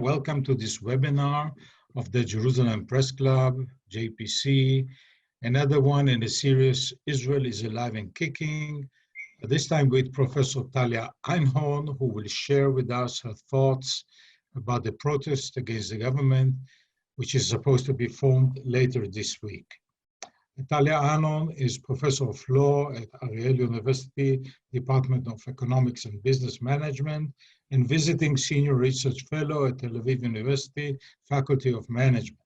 Welcome to this webinar of the Jerusalem Press Club, JPC, another one in the series, Israel is Alive and Kicking, this time with Professor Talia Einhorn, who will share with us her thoughts about the protest against the government, which is supposed to be formed later this week. Talia Einhorn is Professor of Law at Ariel University, Department of Economics and Business Management, and visiting Senior Research Fellow at Tel Aviv University, Faculty of Management.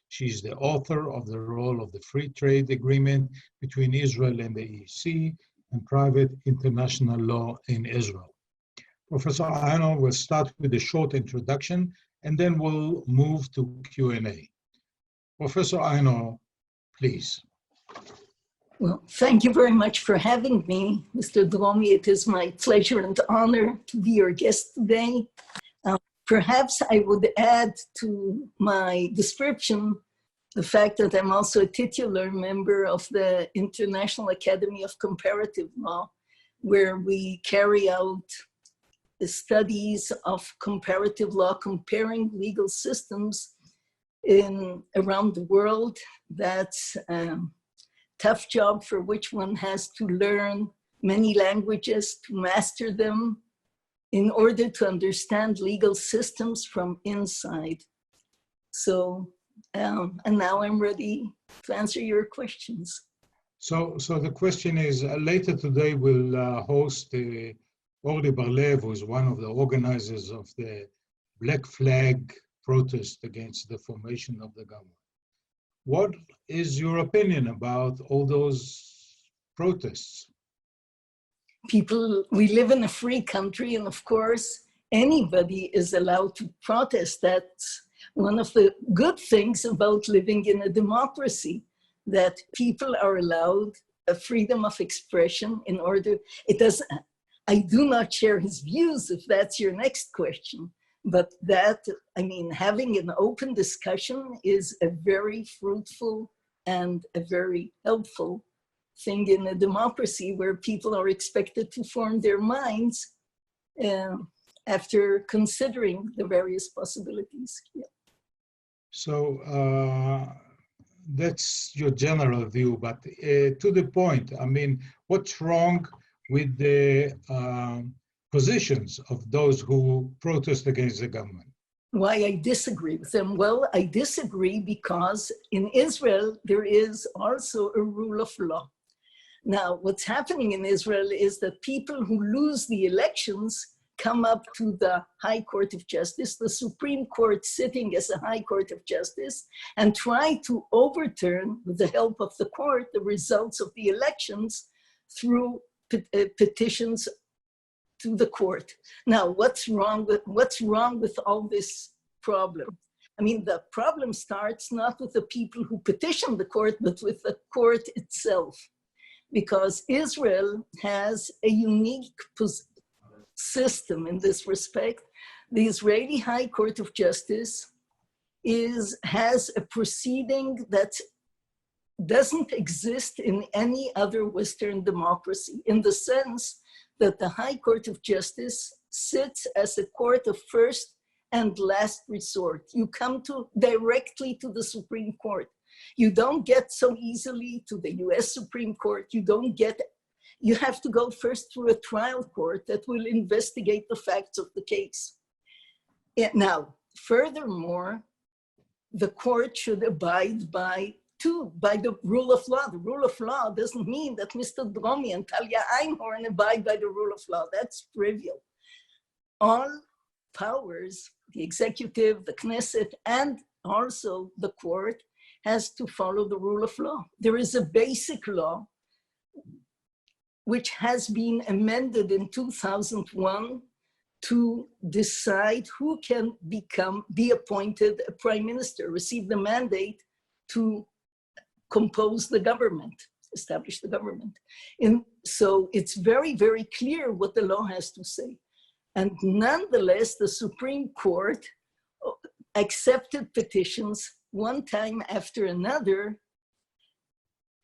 She is the author of The Role of the Free Trade Agreement between Israel and the EEC and Private International Law in Israel. Professor Einhorn will start with a short introduction, and then we'll move to Q&A. Professor Einhorn, please. Well, thank you very much for having me, Mr. Dromi. It is my pleasure and honor to be your guest today. Perhaps I would add to my description the fact that I'm also a titular member of the International Academy of Comparative Law, where we carry out the studies of comparative law, comparing legal systems around the world. That's tough job for which one has to learn many languages to master them in order to understand legal systems from inside. So, and now I'm ready to answer your questions. So the question is, later today we'll host Orly Bar-Lev, who is one of the organizers of the Black Flag protest against the formation of the government. What is your opinion about all those protests? We live in a free country, and of course, anybody is allowed to protest. That's one of the good things about living in a democracy, that people are allowed a freedom of expression in order, I do not share his views, if that's your next question. But having an open discussion is a very fruitful and a very helpful thing in a democracy where people are expected to form their minds after considering the various possibilities. Yeah. So that's your general view, but to the point, what's wrong with the positions of those who protest against the government? Why I disagree with them? Well, I disagree because in Israel, there is also a rule of law. Now, what's happening in Israel is that people who lose the elections come up to the High Court of Justice, the Supreme Court sitting as a High Court of Justice, and try to overturn, with the help of the court, the results of the elections through petitions to the court. Now, what's wrong with all this problem? The problem starts not with the people who petition the court, but with the court itself. Because Israel has a unique system in this respect. The Israeli High Court of Justice has a proceeding that doesn't exist in any other Western democracy, in the sense that the High Court of Justice sits as a court of first and last resort. You come directly to the Supreme Court. You don't get so easily to the US Supreme Court. You have to go first through a trial court that will investigate the facts of the case. Now, furthermore, the court should abide by the rule of law. The rule of law doesn't mean that Mr. Dromi and Talia Einhorn abide by the rule of law. That's trivial. All powers, the executive, the Knesset, and also the court, has to follow the rule of law. There is a basic law which has been amended in 2001 to decide who can be appointed a prime minister, receive the mandate to compose the government, establish the government. So it's very, very clear what the law has to say. And nonetheless, the Supreme Court accepted petitions one time after another,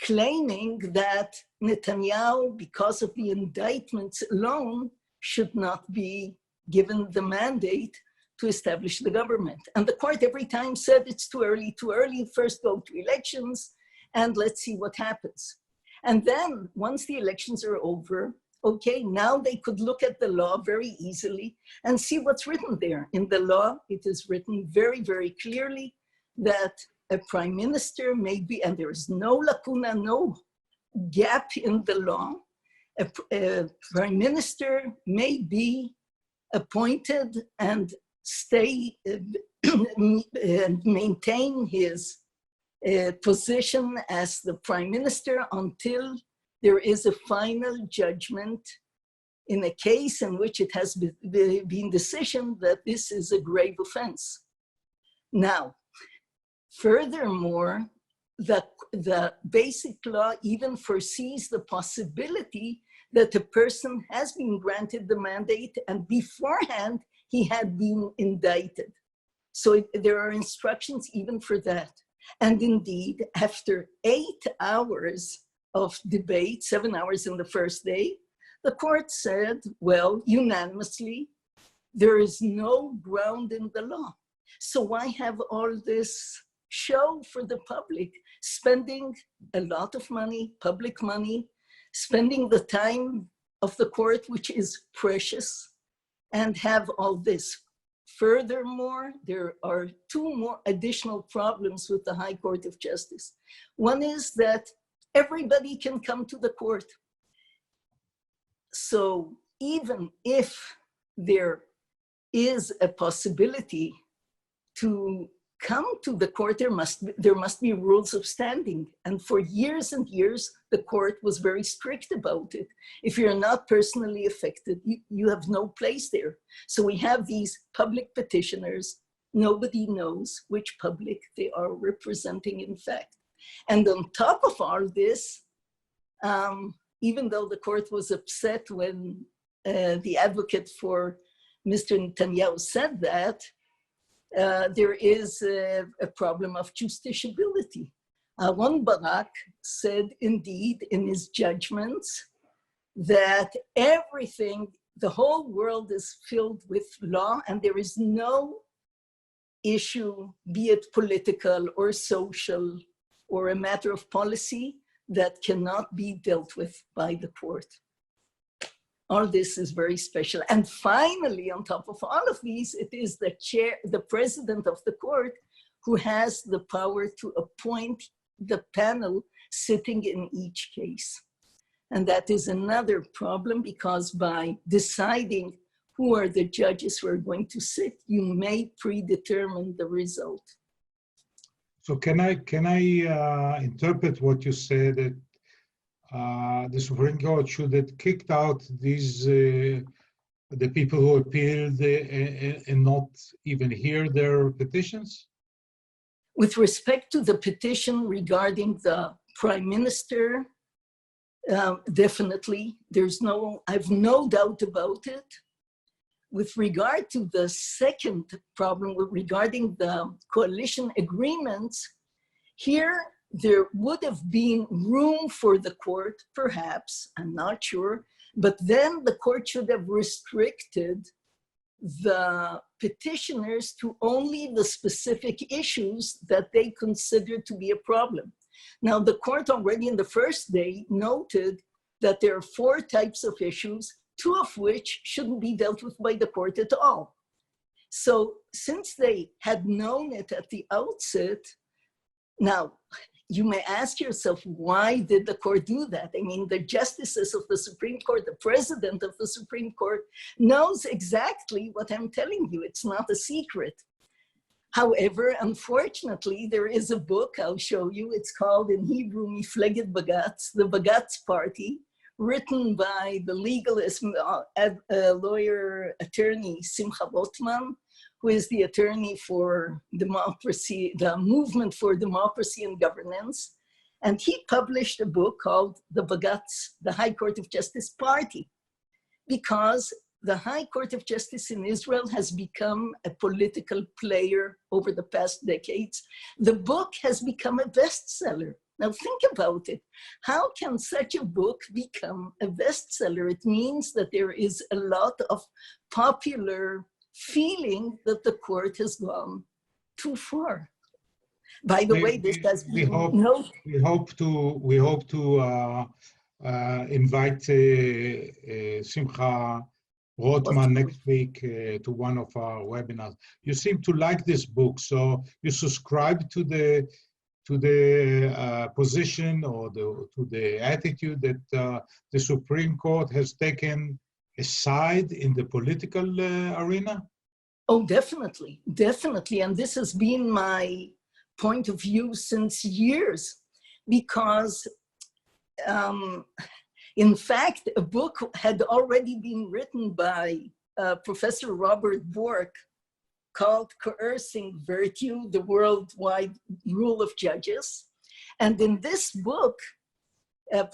claiming that Netanyahu, because of the indictments alone, should not be given the mandate to establish the government. And the court every time said it's too early, first go to elections and let's see what happens. And then once the elections are over, okay, now they could look at the law very easily and see what's written there. In the law, it is written very, very clearly that a prime minister may be, and there is no lacuna, no gap in the law, a prime minister may be appointed and stay and maintain his position as the prime minister until there is a final judgment in a case in which it has been decision that this is a grave offense. Now, furthermore, the basic law even foresees the possibility that a person has been granted the mandate and beforehand he had been indicted. So there are instructions even for that. And indeed, after 8 hours of debate, 7 hours in the first day, the court said, well, unanimously, there is no ground in the law. So why have all this show for the public, spending a lot of money, public money, spending the time of the court, which is precious, and have all this. Furthermore, there are 2 more additional problems with the High Court of Justice. One is that everybody can come to the court. So even if there is a possibility to come to the court, there must be rules of standing. And for years and years, the court was very strict about it. If you're not personally affected, you have no place there. So we have these public petitioners. Nobody knows which public they are representing, in fact. And on top of all this, even though the court was upset when the advocate for Mr. Netanyahu said that, there is a problem of justiciability. Aaron Barak said indeed in his judgments that everything, the whole world is filled with law and there is no issue, be it political or social or a matter of policy, that cannot be dealt with by the court. All this is very special. And finally, on top of all of these, it is the chair, the president of the court, who has the power to appoint the panel sitting in each case. And that is another problem, because by deciding who are the judges who are going to sit, you may predetermine the result. So can I interpret what you said, that the Supreme Court should have kicked out these the people who appealed and not even hear their petitions? With respect to the petition regarding the prime minister, definitely, I have no doubt about it. With regard to the second problem regarding the coalition agreements, here there would have been room for the court, perhaps, I'm not sure, but then the court should have restricted the petitioners to only the specific issues that they considered to be a problem. Now, the court already in the first day noted that there are 4 types of issues, 2 of which shouldn't be dealt with by the court at all. So since they had known it at the outset, now, you may ask yourself, why did the court do that? I mean, the justices of the Supreme Court, the president of the Supreme Court knows exactly what I'm telling you. It's not a secret. However, unfortunately, there is a book I'll show you. It's called in Hebrew, Mifleget Bagatz, the Bagatz Party, written by the legalist lawyer attorney Simcha Rotman, who is the attorney for democracy, the movement for democracy and governance. And he published a book called the Bagatz, the High Court of Justice Party, because the High Court of Justice in Israel has become a political player over the past decades. The book has become a bestseller. Now think about it. How can such a book become a bestseller? It means that there is a lot of popular feeling that the court has gone too far. By the way, this has been we hope to invite Simcha Rothman next week to one of our webinars. You seem to like this book, so you subscribe to the position or to the attitude that the Supreme Court has taken a side in the political arena? Oh, definitely, definitely. And this has been my point of view since years, because in fact, a book had already been written by Professor Robert Bork called Coercing Virtue, the Worldwide Rule of Judges. And in this book,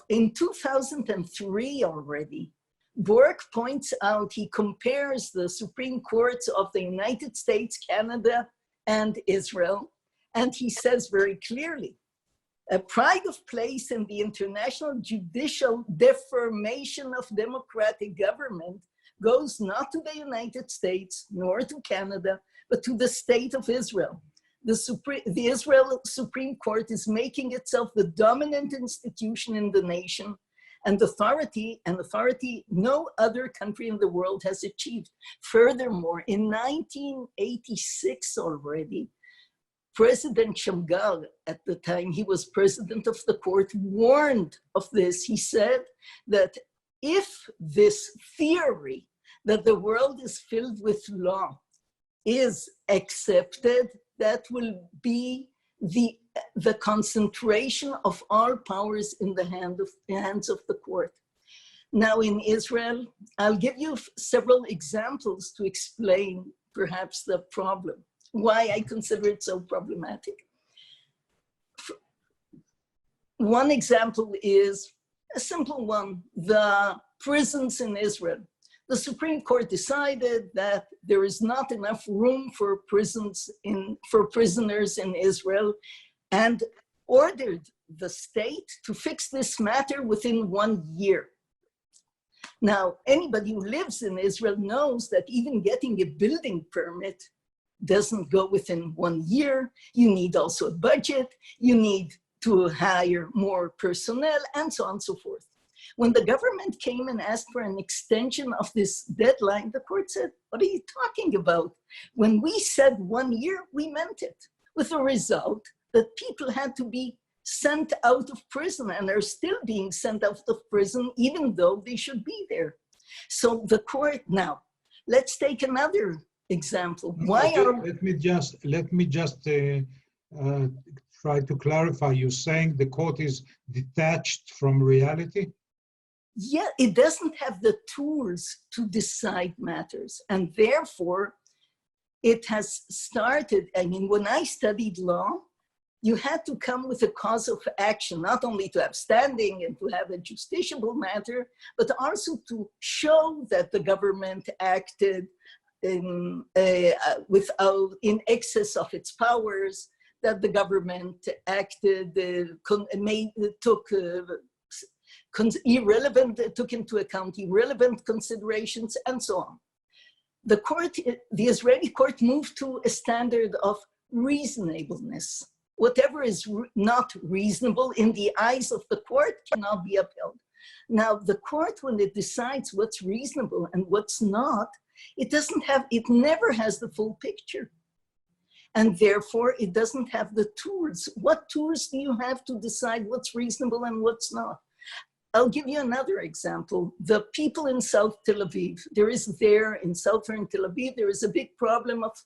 in 2003 already, Bork points out, he compares the Supreme Courts of the United States, Canada, and Israel. And he says very clearly, a pride of place in the international judicial deformation of democratic government goes not to the United States nor to Canada, but to the state of Israel. The Israel Supreme Court is making itself the dominant institution in the nation, and authority no other country in the world has achieved. Furthermore, in 1986 already, President Shamgar, at the time he was president of the court, warned of this. He said that if this theory that the world is filled with law is accepted, that will be the concentration of all powers in the hands of the court. Now in Israel, I'll give you several examples to explain perhaps the problem, why I consider it so problematic. One example is a simple one, the prisons in Israel. The Supreme Court decided that there is not enough room for prisoners in Israel, and ordered the state to fix this matter within 1 year. Now, anybody who lives in Israel knows that even getting a building permit doesn't go within 1 year. You need also a budget, you need to hire more personnel, and so on and so forth. When the government came and asked for an extension of this deadline, the court said, what are you talking about? When we said 1 year, we meant it, with the result that people had to be sent out of prison and are still being sent out of prison, even though they should be there. So the court, now, let's take another example. Let me just try to clarify. You're saying the court is detached from reality? Yeah, it doesn't have the tools to decide matters. And therefore, it has started, I mean, when I studied law, you had to come with a cause of action, not only to have standing and to have a justiciable matter, but also to show that the government acted in excess of its powers, that the government acted, took into account irrelevant considerations, and so on. The Israeli court moved to a standard of reasonableness. Whatever is not reasonable in the eyes of the court cannot be upheld. Now, the court, when it decides what's reasonable and what's not, it never has the full picture. And therefore, it doesn't have the tools. What tools do you have to decide what's reasonable and what's not? I'll give you another example. The people in South Tel Aviv, in southern Tel Aviv, there is a big problem of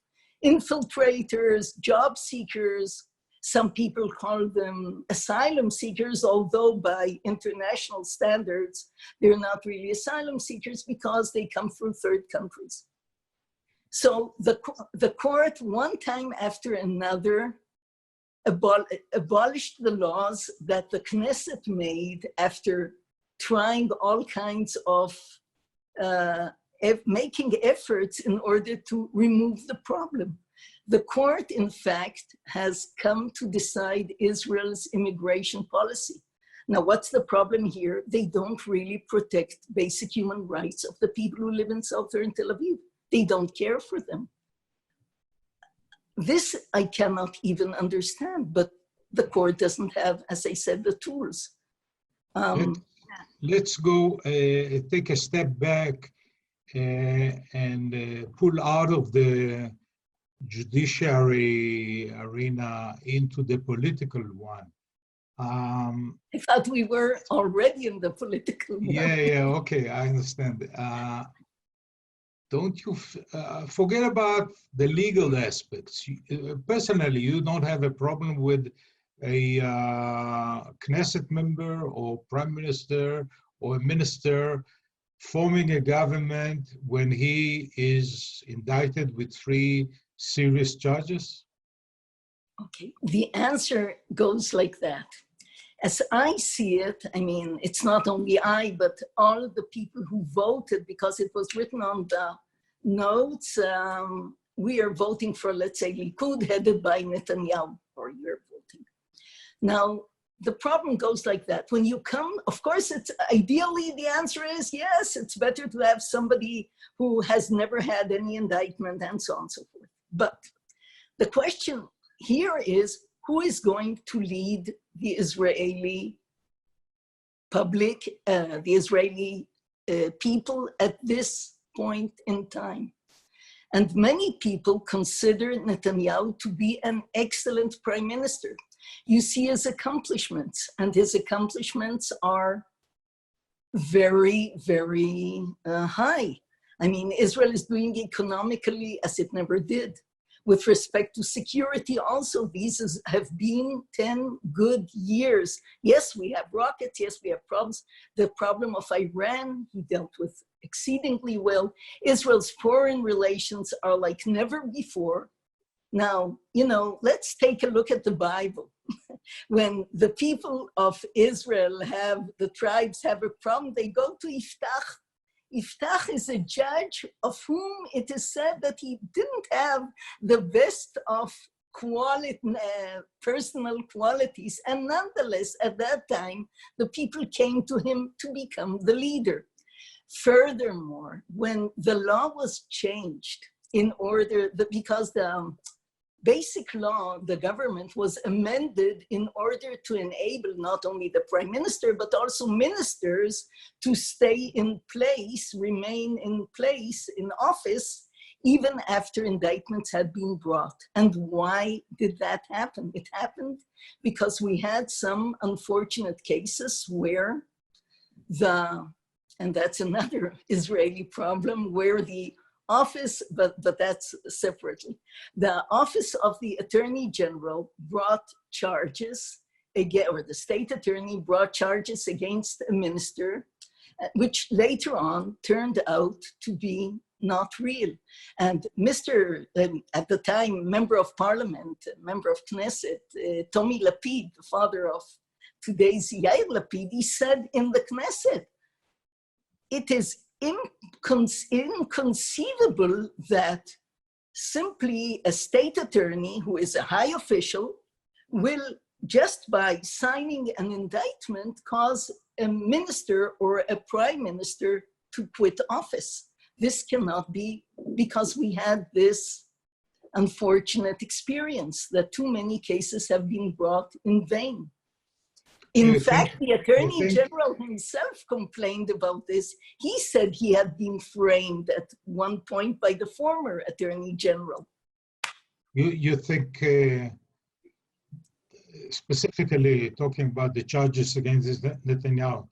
infiltrators, job seekers. Some people call them asylum seekers, although by international standards, they're not really asylum seekers because they come from third countries. So the court, one time after another, abolished the laws that the Knesset made after trying all kinds of making efforts in order to remove the problem. The court, in fact, has come to decide Israel's immigration policy. Now, what's the problem here? They don't really protect basic human rights of the people who live in southern Tel Aviv. They don't care for them. This I cannot even understand, but the court doesn't have, as I said, the tools. Let's go take a step back and pull out of the judiciary arena into the political one. I thought we were already in the political one. Yeah, okay, I understand. Don't you forget about the legal aspects. Personally, you don't have a problem with a Knesset member or prime minister or a minister forming a government when he is indicted with 3 serious charges? Okay, the answer goes like that. As I see it, I mean, it's not only I, but all of the people who voted, because it was written on the notes, we are voting for, let's say, Likud headed by Netanyahu, or you're voting. Now, the problem goes like that. When you come, of course, it's ideally the answer is yes, it's better to have somebody who has never had any indictment and so on and so forth. But the question here is, who is going to lead the Israeli public, the Israeli people at this point in time? And many people consider Netanyahu to be an excellent prime minister. You see his accomplishments, and his accomplishments are very, very high. I mean, Israel is doing economically as it never did. With respect to security also, these have been 10 good years. Yes, we have rockets, yes, we have problems. The problem of Iran, he dealt with exceedingly well. Israel's foreign relations are like never before. Now, you know, let's take a look at the Bible. When the people of Israel the tribes have a problem, they go to Iftach. Iftach is a judge of whom it is said that he didn't have the best of personal qualities. And nonetheless, at that time, the people came to him to become the leader. Furthermore, when the law was changed because the basic law, the government was amended in order to enable not only the prime minister, but also ministers to stay in place, remain in place, in office, even after indictments had been brought. And why did that happen? It happened because we had some unfortunate cases where and that's another Israeli problem, where the office, but that's separately. The office of the Attorney General brought charges again, or the state attorney brought charges against a minister, which later on turned out to be not real. And at the time, member of parliament, member of Knesset, Tommy Lapid, the father of today's Yair Lapid, he said in the Knesset, it is inconceivable that simply a state attorney who is a high official will, just by signing an indictment, cause a minister or a prime minister to quit office. This cannot be, because we had this unfortunate experience that too many cases have been brought in vain. In fact, the Attorney General himself complained about this. He said he had been framed at one point by the former Attorney General. You think, specifically talking about the charges against Netanyahu,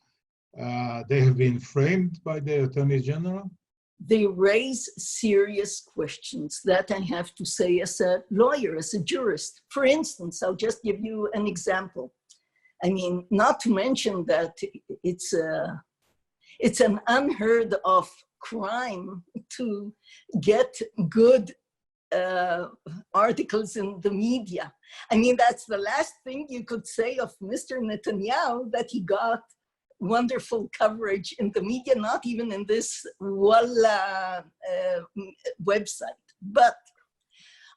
they have been framed by the Attorney General? They raise serious questions that I have to say as a lawyer, as a jurist. For instance, I'll just give you an example. I mean, not to mention that it's an unheard of crime to get good articles in the media. I mean, that's the last thing you could say of Mr. Netanyahu, that he got wonderful coverage in the media, not even in this Walla website. But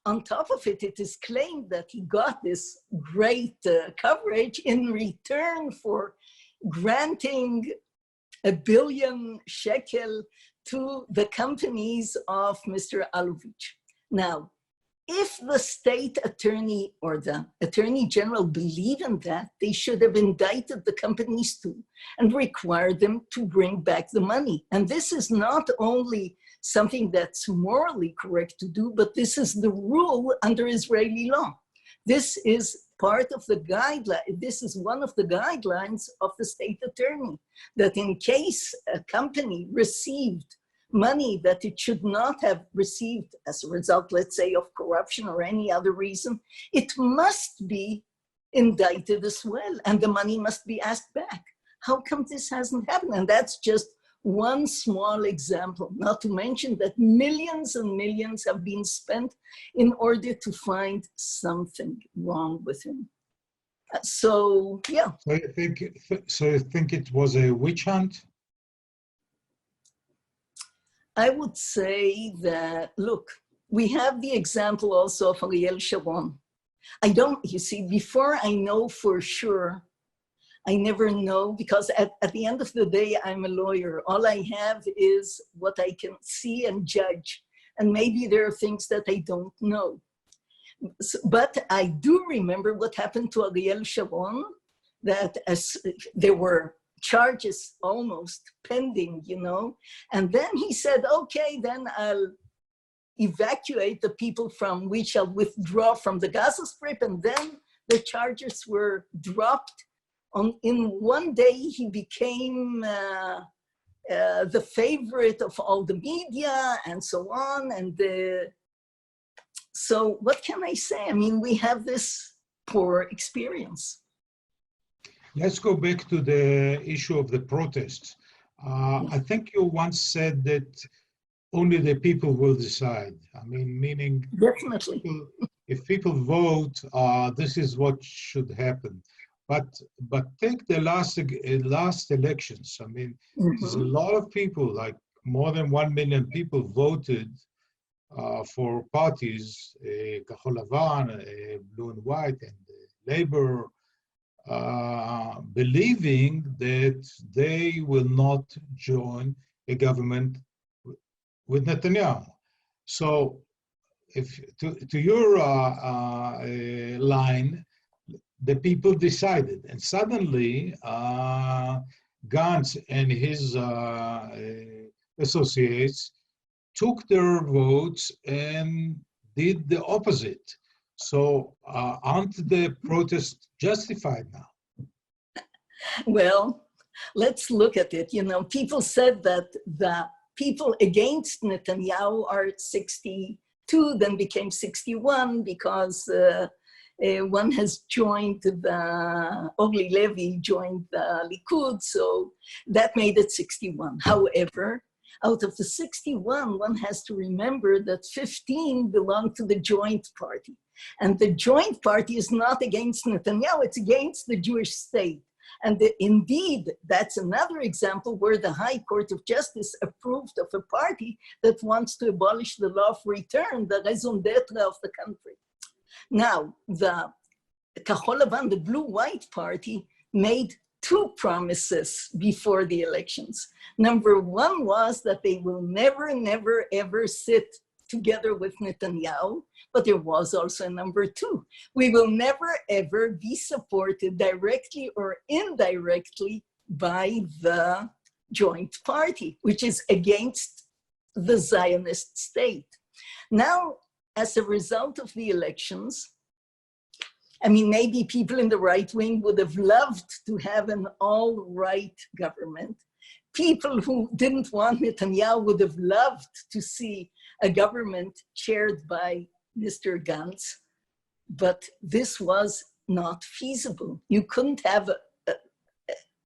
on top of it, it is claimed that he got this great coverage in return for granting $1 billion shekel to the companies of Mr. Alovich. Now, if the state attorney or the attorney general believe in that, they should have indicted the companies too and required them to bring back the money. And this is not only something that's morally correct to do, but this is the rule under Israeli law. This is part of the guideline. This is one of the guidelines of the state attorney, that in case a company received money that it should not have received as a result, let's say, of corruption or any other reason, it must be indicted as well, and the money must be asked back. How come this hasn't happened? And that's just one small example, not to mention that millions and millions have been spent in order to find something wrong with him. So, yeah. So you think it was a witch hunt? I would say that, look, we have the example also of Ariel Sharon. You see, before I know for sure, I never know, because at the end of the day, I'm a lawyer. All I have is what I can see and judge. And maybe there are things that I don't know. But I do remember what happened to Ariel Sharon, that as there were charges almost pending, you know, and then he said, okay, then I'll evacuate the people from which I'll withdraw from the Gaza Strip, and then the charges were dropped. In one day, he became the favorite of all the media and so on. And so what can I say? I mean, we have this poor experience. Let's go back to the issue of the protests. I think you once said that only the people will decide. I mean, meaning definitely, if people vote, this is what should happen. But take the last elections. I mean, there's a lot of people, like more than 1 million people voted for parties, Kahol Lavan, Blue and White, and Labor, believing that they will not join a government with Netanyahu. So, if to your line, the people decided, and suddenly Gantz and his associates took their votes and did the opposite. So aren't the protests justified now? Well, let's look at it. You know, people said that the people against Netanyahu are 62, then became 61 because one has joined Orly Levy joined the Likud, so that made it 61. However, out of the 61, one has to remember that 15 belong to the Joint Party. And the Joint Party is not against Netanyahu, it's against the Jewish state. And indeed, that's another example where the High Court of Justice approved of a party that wants to abolish the law of return, the raison d'etre of the country. Now, the Kahol Lavan, the Blue-White Party, made two promises before the elections. Number one was that they will never, never, ever sit together with Netanyahu, but there was also a number two. We will never, ever be supported directly or indirectly by the Joint Party, which is against the Zionist state. Now, as a result of the elections, I mean, maybe people in the right wing would have loved to have an all-right government. People who didn't want Netanyahu would have loved to see a government chaired by Mr. Gantz, but this was not feasible. You couldn't have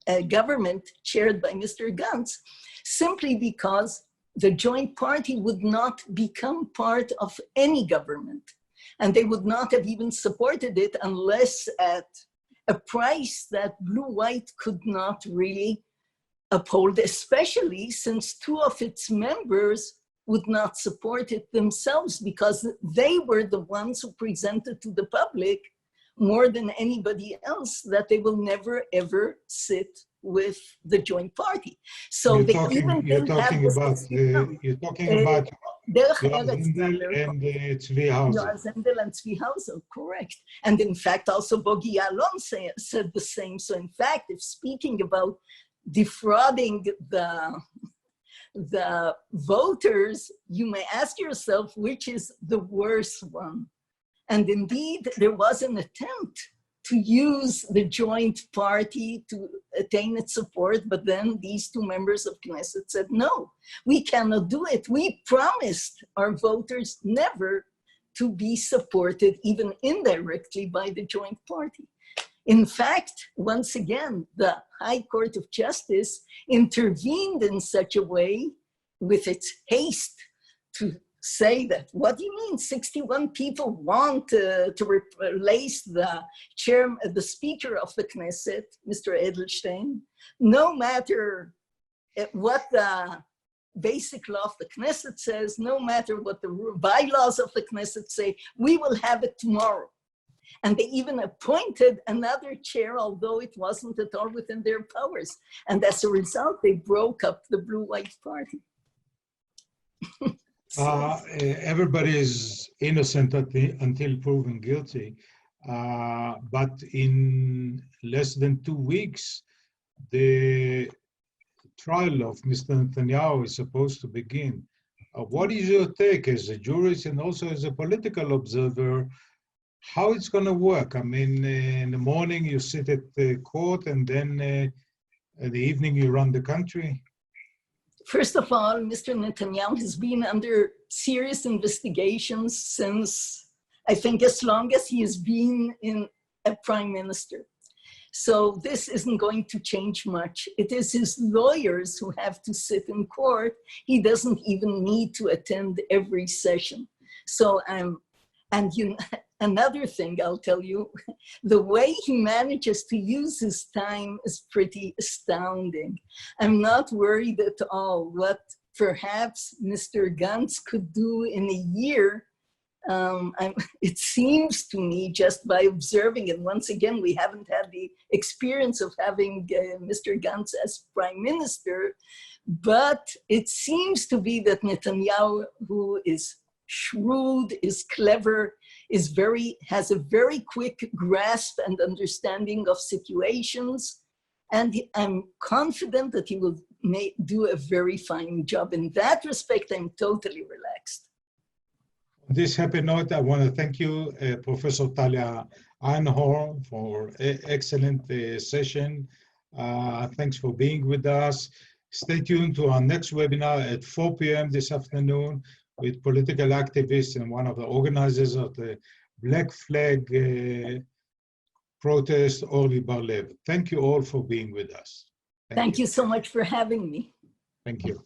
a government chaired by Mr. Gantz simply because the Joint Party would not become part of any government. And they would not have even supported it unless at a price that Blue-White could not really uphold, especially since two of its members would not support it themselves because they were the ones who presented to the public more than anybody else that they will never ever sit with the joint party. So they even you're didn't have you're talking about Yoav Zindel and Tzvi Hauser. Yoav Zindel and Tzvi Hauser, correct. And in fact, also Bogi Ya'alon said the same. So in fact, if speaking about defrauding the voters, you may ask yourself, which is the worst one? And indeed, there was an attempt to use the joint party to attain its support, but then these two members of Knesset said, no, we cannot do it. We promised our voters never to be supported, even indirectly, by the joint party. In fact, once again, the High Court of Justice intervened in such a way with its haste to say that, what do you mean 61 people want to replace the speaker of the Knesset, Mr. Edelstein, no matter what the basic law of the Knesset says, no matter what the bylaws of the Knesset say, we will have it tomorrow. And they even appointed another chair, although it wasn't at all within their powers. And as a result, they broke up the Blue-White Party. Everybody is innocent until proven guilty. But in less than 2 weeks, the trial of Mr. Netanyahu is supposed to begin. What is your take as a jurist and also as a political observer? How it's going to work? I mean, in the morning you sit at the court and then in the evening you run the country? First of all, Mr. Netanyahu has been under serious investigations since, I think, as long as he has been a prime minister. So this isn't going to change much. It is his lawyers who have to sit in court. He doesn't even need to attend every session. So another thing I'll tell you, the way he manages to use his time is pretty astounding. I'm not worried at all. What perhaps Mr. Gantz could do in a year, it seems to me, just by observing, and once again, we haven't had the experience of having Mr. Gantz as prime minister, but it seems to be that Netanyahu, who is shrewd, is clever, has a very quick grasp and understanding of situations. And I'm confident that he will do a very fine job. In that respect, I'm totally relaxed. On this happy note, I want to thank you, Professor Talia Einhorn, for an excellent session. Thanks for being with us. Stay tuned to our next webinar at 4 p.m. this afternoon with political activists and one of the organizers of the Black Flag protest, Orly Bar-Lev. Thank you all for being with us. Thank you so much for having me. Thank you.